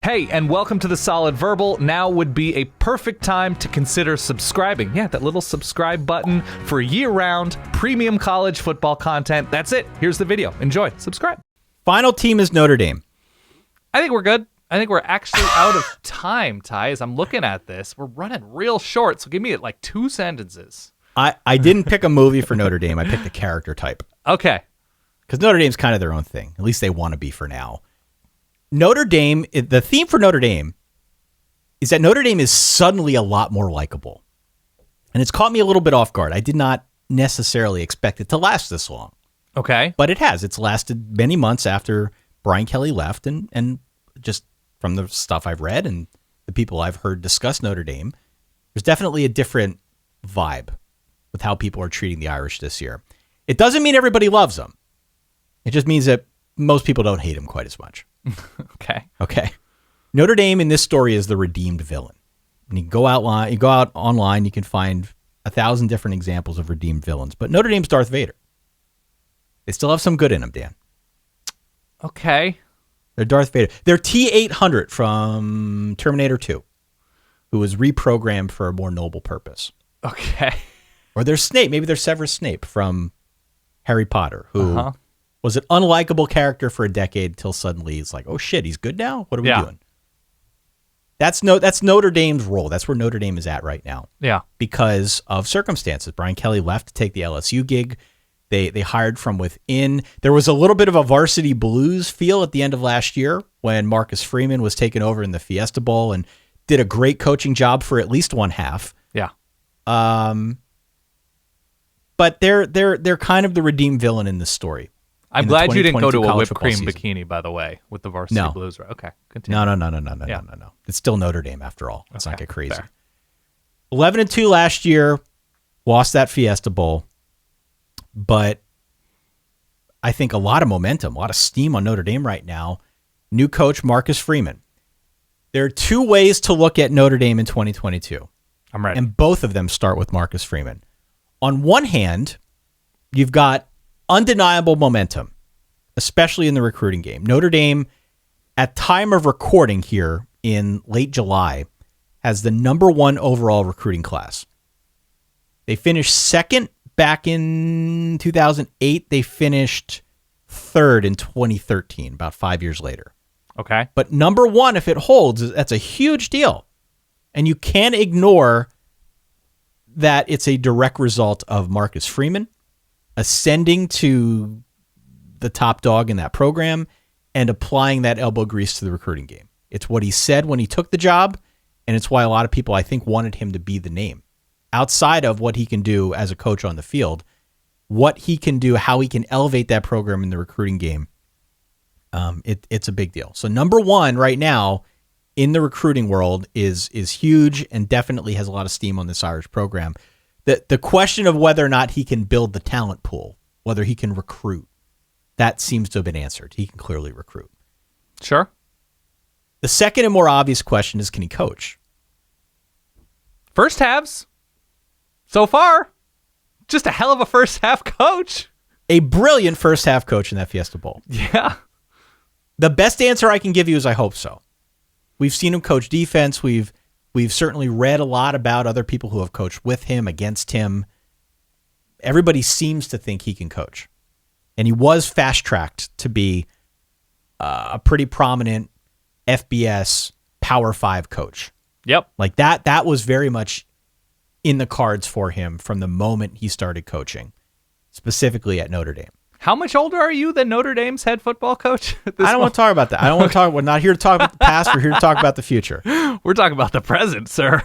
Hey, and welcome to The Solid Verbal. Now would be a perfect time to consider subscribing. Yeah, that little subscribe button for year-round premium college football content. That's it. Here's the video. Enjoy. Subscribe. Final team is Notre Dame. I think we're good. I think we're actually out of time, Ty, as I'm looking at this. We're running real short, so give me like 2 sentences. I didn't pick a movie for Notre Dame. I picked a character type. Okay. Because Notre Dame's kind of their own thing. At least they want to be for now. Notre Dame, the theme for Notre Dame is that Notre Dame is suddenly a lot more likable. And it's caught me a little bit off guard. I did not necessarily expect it to last this long. Okay. But it has. It's lasted many months after Brian Kelly left. And just from the stuff I've read and the people I've heard discuss Notre Dame, there's definitely a different vibe with how people are treating the Irish this year. It doesn't mean everybody loves them. It just means that most people don't hate them quite as much. Okay. Notre Dame in this story is the redeemed villain. And you go out online, you can find 1,000 different examples of redeemed villains. But Notre Dame's Darth Vader. They still have some good in them, Dan. Okay. They're Darth Vader. They're T-800 from Terminator 2, who was reprogrammed for a more noble purpose. Okay. Or they're Snape. Maybe they're Severus Snape from Harry Potter, who was an unlikable character for a decade till suddenly it's like, oh shit, he's good now? What are we doing? That's Notre Dame's role. That's where Notre Dame is at right now. Yeah. Because of circumstances. Brian Kelly left to take the LSU gig. They hired from within. There was a little bit of a varsity blues feel at the end of last year when Marcus Freeman was taken over in the Fiesta Bowl and did a great coaching job for at least one half. Yeah. But they're kind of the redeemed villain in this story. I'm glad you didn't go to a whipped cream bikini, by the way, with the varsity blues. Okay, continue. No. It's still Notre Dame after all. Let's not get crazy. Fair. 11-2 last year, lost that Fiesta Bowl, but I think a lot of momentum, a lot of steam on Notre Dame right now. New coach Marcus Freeman. There are 2 ways to look at Notre Dame in 2022. I'm ready. And both of them start with Marcus Freeman. On one hand, you've got undeniable momentum, especially in the recruiting game. Notre Dame, at time of recording here in late July, has the number 1 overall recruiting class. They finished second back in 2008. They finished third in 2013, about 5 years later. Okay. But number 1, if it holds, that's a huge deal. And you can't ignore that it's a direct result of Marcus Freeman ascending to the top dog in that program and applying that elbow grease to the recruiting game. It's what he said when he took the job, and it's why a lot of people, I think, wanted him to be the name. Outside of what he can do as a coach on the field, what he can do, how he can elevate that program in the recruiting game, it's a big deal. So number 1 right now in the recruiting world is huge and definitely has a lot of steam on this Irish program. The question of whether or not he can build the talent pool, whether he can recruit, that seems to have been answered. He can clearly recruit. Sure. The second and more obvious question is, can he coach? First halves, so far, just a hell of a first half coach. A brilliant first half coach in that Fiesta Bowl. Yeah. The best answer I can give you is I hope so. We've seen him coach defense. We've certainly read a lot about other people who have coached with him, against him. Everybody seems to think he can coach. And he was fast-tracked to be a pretty prominent FBS Power 5 coach. Yep. Like that was very much in the cards for him from the moment he started coaching, specifically at Notre Dame. How much older are you than Notre Dame's head football coach? I don't want to talk about that. I don't want to talk. We're not here to talk about the past. We're here to talk about the future. We're talking about the present, sir.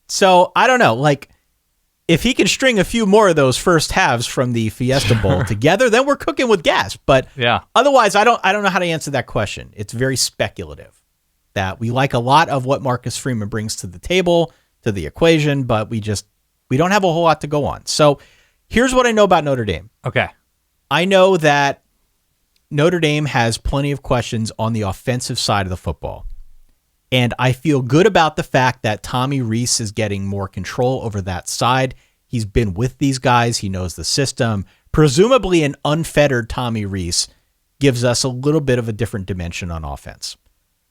So I don't know. Like, if he can string a few more of those first halves from the Fiesta Bowl together, then we're cooking with gas. But otherwise, I don't know how to answer that question. It's very speculative. That we like a lot of what Marcus Freeman brings to the table, to the equation, but we don't have a whole lot to go on. So here's what I know about Notre Dame. Okay. I know that Notre Dame has plenty of questions on the offensive side of the football. And I feel good about the fact that Tommy Rees is getting more control over that side. He's been with these guys. He knows the system. Presumably an unfettered Tommy Rees gives us a little bit of a different dimension on offense.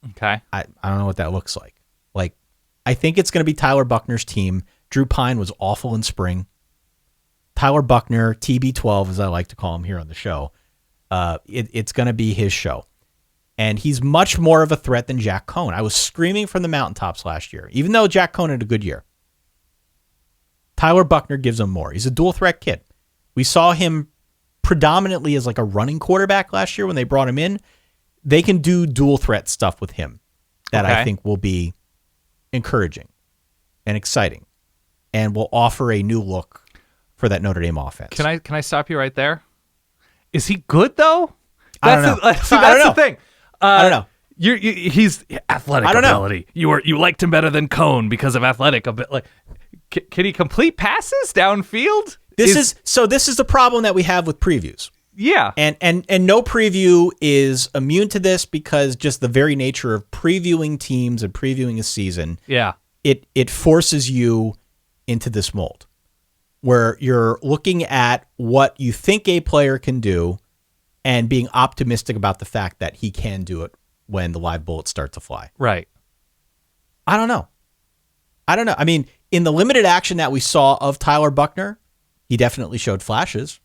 Okay. I don't know what that looks like. Like, I think it's going to be Tyler Buchner's team. Drew Pine was awful in spring. Tyler Buchner, TB12, as I like to call him here on the show, it's going to be his show. And he's much more of a threat than Jack Cohn. I was screaming from the mountaintops last year, even though Jack Cohn had a good year. Tyler Buchner gives him more. He's a dual threat kid. We saw him predominantly as like a running quarterback last year when they brought him in. They can do dual threat stuff with him that I think will be encouraging and exciting and will offer a new look for that Notre Dame offense. Can I stop you right there? Is he good though? I don't know. That's the thing. I don't know. He's athletic ability. You liked him better than Cohn because of athletic ability. Like, can he complete passes downfield? This is the problem that we have with previews. Yeah. And no preview is immune to this because just the very nature of previewing teams and previewing a season. Yeah. It forces you into this mold where you're looking at what you think a player can do and being optimistic about the fact that he can do it when the live bullets start to fly. Right. I don't know. I mean, in the limited action that we saw of Tyler Buchner, he definitely showed flashes,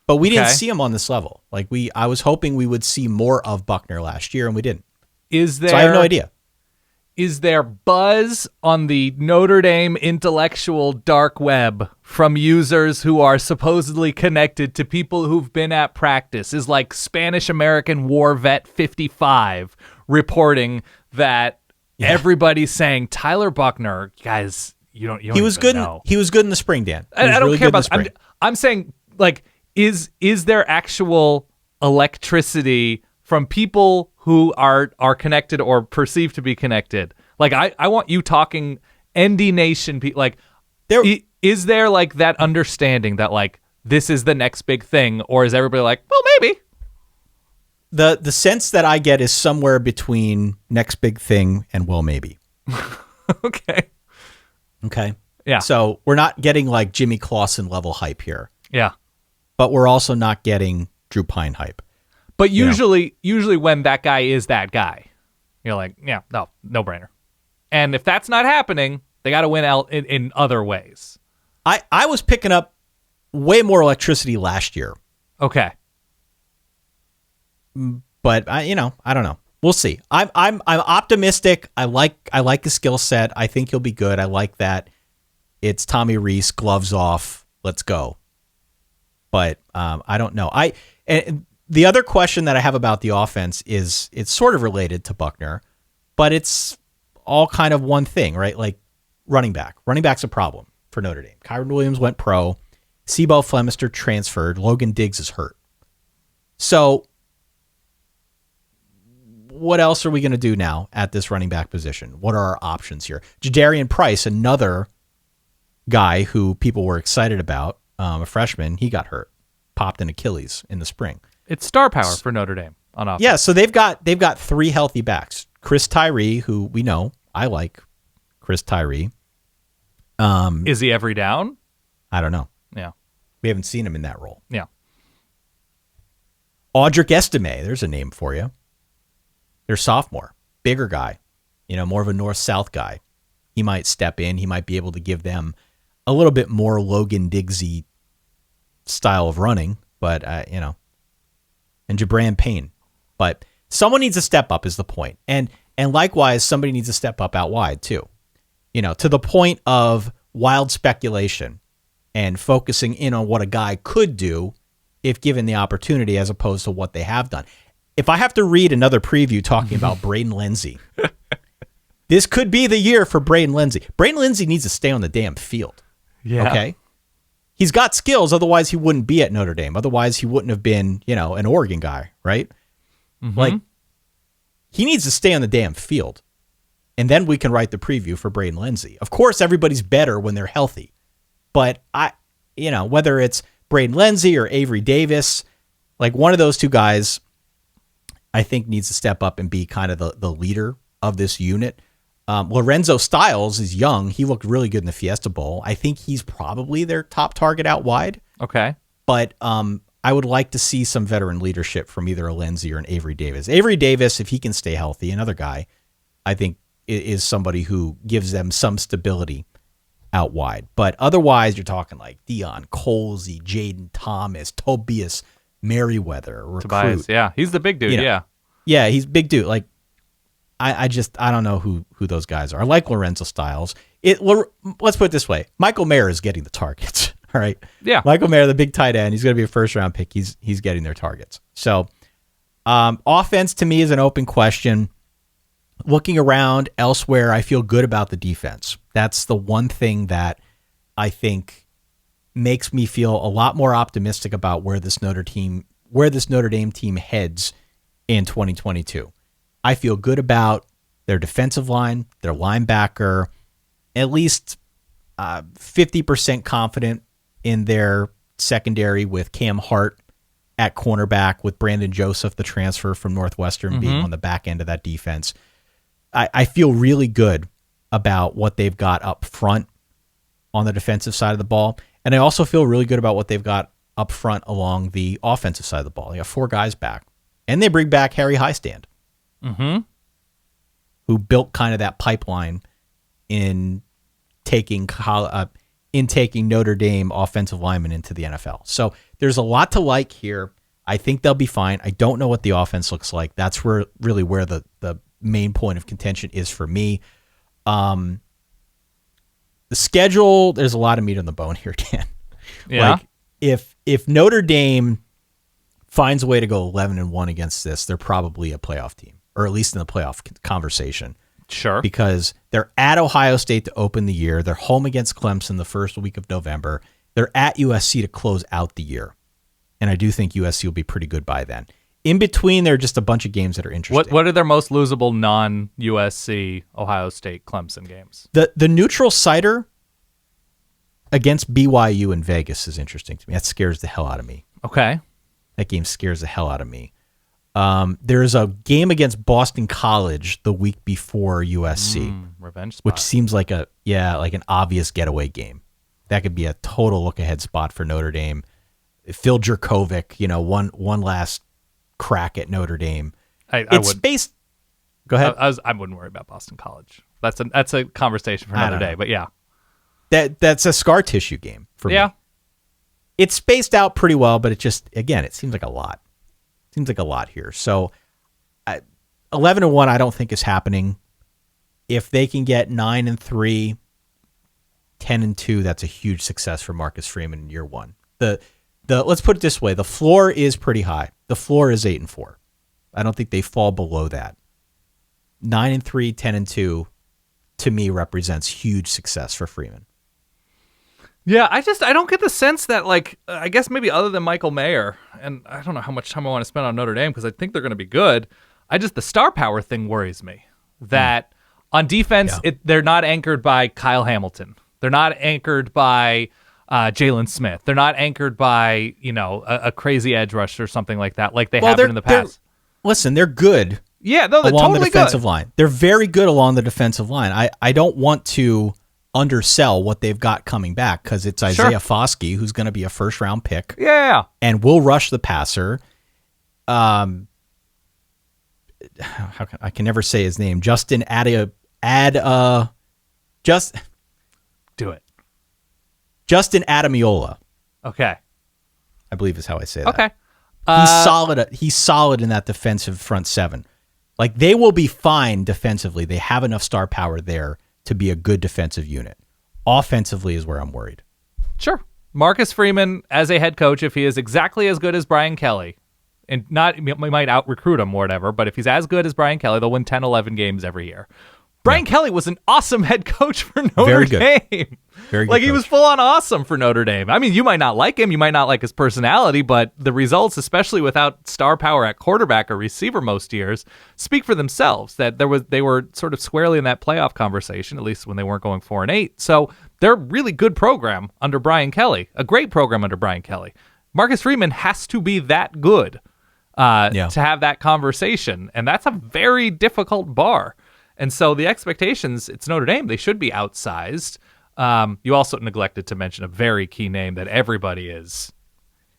but we didn't see him on this level. Like I was hoping we would see more of Buchner last year, and we didn't. So I have no idea. Is there buzz on the Notre Dame intellectual dark web from users who are supposedly connected to people who've been at practice? Is like Spanish American War Vet 55 reporting that everybody's saying Tyler Buchner, guys, you don't he was good. know. He was good in the spring, Dan. I don't care about. I'm saying, like, is there actual electricity from people who are connected or perceived to be connected? Like, I want you talking ND Nation people. Like, is there like that understanding that like this is the next big thing, or is everybody like, well, maybe? The sense that I get is somewhere between next big thing and well, maybe. Okay. Yeah. So we're not getting like Jimmy Clausen level hype here. Yeah. But we're also not getting Drew Pine hype. But usually when that guy is that guy, you're like, yeah, no brainer. And if that's not happening, they got to win out in other ways. I was picking up way more electricity last year. Okay. But I don't know. We'll see. I'm optimistic. I like his skill set. I think he'll be good. I like that. It's Tommy Rees, gloves off. Let's go. But I don't know. And the other question that I have about the offense is it's sort of related to Buchner, but it's all kind of one thing, right? Like running back. Running back's a problem for Notre Dame. Kyron Williams went pro. Sebo Flemister transferred. Logan Diggs is hurt. So what else are we going to do now at this running back position? What are our options here? Jadarian Price, another guy who people were excited about, a freshman, he got hurt, popped an Achilles in the spring. It's star power for Notre Dame on offense. Yeah, so they've got three healthy backs. Chris Tyree, who we know, I like Chris Tyree. Is he every down? I don't know. Yeah. We haven't seen him in that role. Yeah. Audric Estime, there's a name for you. They're sophomore, bigger guy, more of a north-south guy. He might step in. He might be able to give them a little bit more Logan Diggsy style of running, but, and Jabran Payne. But someone needs to step up is the point. And likewise, somebody needs to step up out wide too, to the point of wild speculation and focusing in on what a guy could do if given the opportunity as opposed to what they have done. If I have to read another preview talking about Braden Lindsey, this could be the year for Braden Lindsey. Braden Lindsey needs to stay on the damn field. Yeah. Okay? He's got skills, otherwise he wouldn't be at Notre Dame. Otherwise he wouldn't have been, an Oregon guy, right? Mm-hmm. Like, he needs to stay on the damn field. And then we can write the preview for Braden Lindsey. Of course, everybody's better when they're healthy. But whether it's Braden Lindsey or Avery Davis, like one of those two guys, I think needs to step up and be kind of the leader of this unit. Lorenzo Styles is young. He looked really good in the Fiesta Bowl. I think he's probably their top target out wide. Okay. But I would like to see some veteran leadership from either a Lindsey or an Avery Davis. Avery Davis, if he can stay healthy, another guy, I think is somebody who gives them some stability out wide. But otherwise, you're talking like Deion Colsey, Jaden Thomas, Tobias Merriweather, recruit. Tobias, yeah. He's the big dude, yeah. Yeah, he's big dude. Like, I don't know who those guys are. I like Lorenzo Styles. Let's put it this way. Michael Mayer is getting the targets. All right. Yeah. Michael Mayer, the big tight end, he's going to be a first-round pick. He's getting their targets. So, offense to me is an open question. Looking around elsewhere, I feel good about the defense. That's the one thing that I think makes me feel a lot more optimistic about where this Notre Dame team heads in 2022. I feel good about their defensive line, their linebacker, at least 50% confident in their secondary with Cam Hart at cornerback, with Brandon Joseph, the transfer from Northwestern, being on the back end of that defense. I feel really good about what they've got up front on the defensive side of the ball. And I also feel really good about what they've got up front along the offensive side of the ball. They got 4 guys back. And they bring back Harry Highstand, who built kind of that pipeline in taking Notre Dame offensive linemen into the NFL. So there's a lot to like here. I think they'll be fine. I don't know what the offense looks like. That's really where the main point of contention is for me. The schedule, there's a lot of meat on the bone here, Dan. Yeah. Like if Notre Dame finds a way to go 11-1 against this, they're probably a playoff team, or at least in the playoff conversation. Sure. Because they're at Ohio State to open the year. They're home against Clemson the first week of November. They're at USC to close out the year. And I do think USC will be pretty good by then. In between, there are just a bunch of games that are interesting. What are their most losable non-USC Ohio State Clemson games? The neutral sider against BYU in Vegas is interesting to me. That scares the hell out of me. Okay. That game scares the hell out of me. There's a game against Boston College the week before USC, revenge spot. which seems like an obvious getaway game. That could be a total look-ahead spot for Notre Dame. Phil Jurkovec, one last crack at Notre Dame. Spaced. Go ahead. I wouldn't worry about Boston College. That's a conversation for another day. But yeah, that's a scar tissue game for me. Yeah, it's spaced out pretty well, but it seems like a lot. Seems like a lot here. So 11-1, I don't think is happening. If they can get 9-3, 10-2, that's a huge success for Marcus Freeman in year one. Let's put it this way: the floor is pretty high. The floor is 8-4. I don't think they fall below that. 9-3, 10-2, to me represents huge success for Freeman. Yeah, I don't get the sense that, like, I guess maybe other than Michael Mayer, and I don't know how much time I want to spend on Notre Dame because I think they're going to be good. The star power thing worries me. That on defense, they're not anchored by Kyle Hamilton. They're not anchored by Jalen Smith. They're not anchored by, a crazy edge rusher or something like that, like they have been in the past. They're good. Yeah, no, they're along totally the defensive good. line. They're very good along the defensive line. I don't want to undersell what they've got coming back because it's Isaiah Foskey who's going to be a first-round pick. Yeah. And will rush the passer. I can never say his name. Justin Do it. Justin Adamiola. Okay. I believe is how I say that. Okay. He's solid. He's solid in that defensive front seven. Like, they will be fine defensively. They have enough star power there to be a good defensive unit. Offensively is where I'm worried. Sure. Marcus Freeman as a head coach, if he is exactly as good as Brian Kelly, and we might out-recruit him or whatever, but if he's as good as Brian Kelly, they'll win 10, 11 games every year. Brian Kelly was an awesome head coach for Notre Dame. Very good. Like, he was full-on awesome for Notre Dame. I mean, you might not like him, you might not like his personality, but the results, especially without star power at quarterback or receiver most years, speak for themselves. That they were sort of squarely in that playoff conversation, at least when they weren't going 4-8. So they're a really good program under Brian Kelly, a great program under Brian Kelly. Marcus Freeman has to be that good to have that conversation, and that's a very difficult bar. And so the expectations, it's Notre Dame, they should be outsized. You also neglected to mention a very key name that everybody is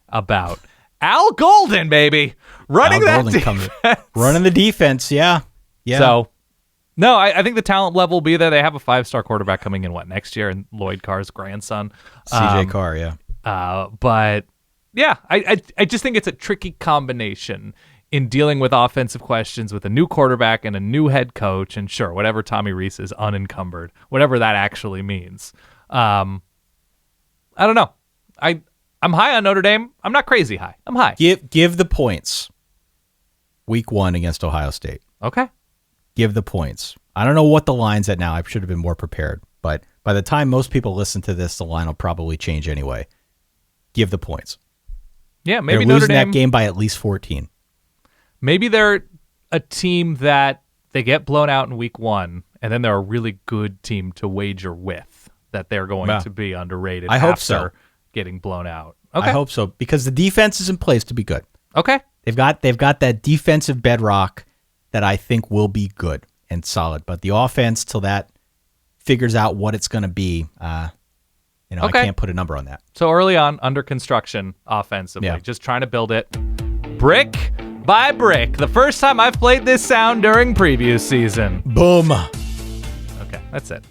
about. Al Golden, baby. Running Al that Golden defense. running the defense, yeah. So, no, I think the talent level will be there. They have a 5-star quarterback coming in, next year? And Lloyd Carr's grandson. CJ Carr, yeah. But, yeah, I just think it's a tricky combination in dealing with offensive questions with a new quarterback and a new head coach. And sure, whatever Tommy Rees is unencumbered, whatever that actually means. I don't know. I'm high on Notre Dame. I'm not crazy high. I'm high. Give the points. Week 1 against Ohio State. Okay. Give the points. I don't know what the line's at now. I should have been more prepared. But by the time most people listen to this, the line will probably change anyway. Give the points. Yeah, maybe they're Notre losing Dame, that game by at least 14. Maybe they're a team that they get blown out in week 1, and then they're a really good team to wager with, that they're going to be underrated I hope so. Getting blown out. Okay. I hope so, because the defense is in place to be good. Okay. They've got that defensive bedrock that I think will be good and solid. But the offense, till that figures out what it's going to be, I can't put a number on that. So early on, under construction offensively, just trying to build it brick by brick. The first time I've played this sound during preview season. Boom. Okay, that's it.